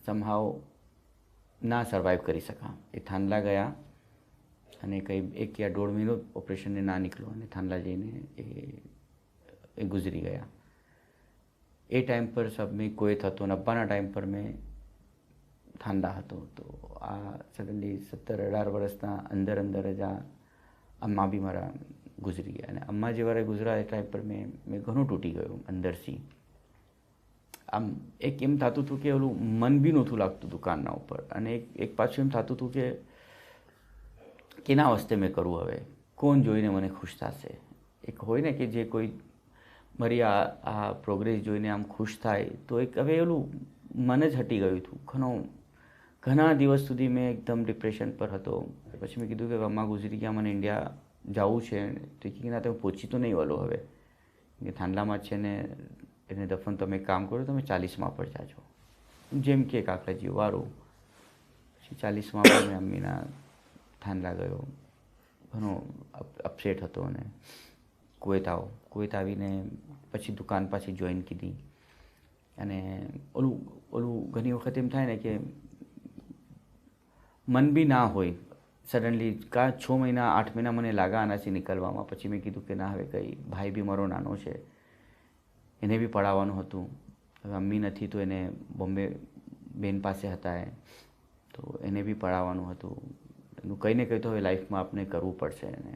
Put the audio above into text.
Somehow ના survive કરી શકા. એ થાંડલા ગયા અને કંઈ 1 या 1.5 મહિનો ઓપરેશનને ના નીકળ્યો અને થાંડલા જઈને એ ગુજરી ગયા. એ ટાઈમ પર સબ મેં કોઈ થતો અને અબ્બાના ટાઈમ પર મેં થાંડા હતો. તો આ સડનલી 17-18 વર્ષના અંદર જ આ અમ્મા બી મારા ગુજરી ગયા. અને અમ્મા જે વારે ગુજરા એ ટાઈમ પર મેં ઘણું તૂટી ગયું અંદરથી. આમ એક એમ થતું હતું કે ઓલું મન બી નહોતું લાગતું દુકાનના ઉપર. અને એક પાછું એમ થતું હતું કે કેના વસ્તે મેં કરું હવે, કોણ જોઈને મને ખુશ થશે. એક હોય ને કે જે કોઈ મારી આ પ્રોગ્રેસ જોઈને આમ ખુશ થાય, તો એક હવે ઓલું મન જ હટી ગયું હતું. ઘણા દિવસ સુધી મેં એકદમ ડિપ્રેશન પર હતો. પછી મેં કીધું કે અમ્મા ગુજરી ગયા, મને ઇન્ડિયા જવું છે. તો કે ના, તમે પહોંચી તો નહીં વળો હવે, કે થાંડલામાં છે ને એને દફન તમે કામ કરો, તમે 40માં પર જાજો, જેમ કે કાકરાજી વારું. પછી 40માં પર મેં અમ્મીના થાંડલા ગયો. ઘણો અપસેટ હતો. અને કુવેત આવીને પછી દુકાન પાછી જોઈન કીધી. અને ઓલું ઘણી વખત એમ થાય ને કે મન બી ના હોય. સડનલી 6 મહિના 8 મહિના મને લાગા આનાથી નીકળવામાં. પછી મેં કીધું કે ના, હવે કંઈ, ભાઈ બી મારો નાનો છે, એને બી પડાવવાનું હતું. હવે અમ્મી નથી તો એને બોમ્બે બેન પાસે હતા તો એને બી પડાવવાનું હતું. એનું કંઈ ને કંઈ તો હવે લાઈફમાં આપણે કરવું પડશે. અને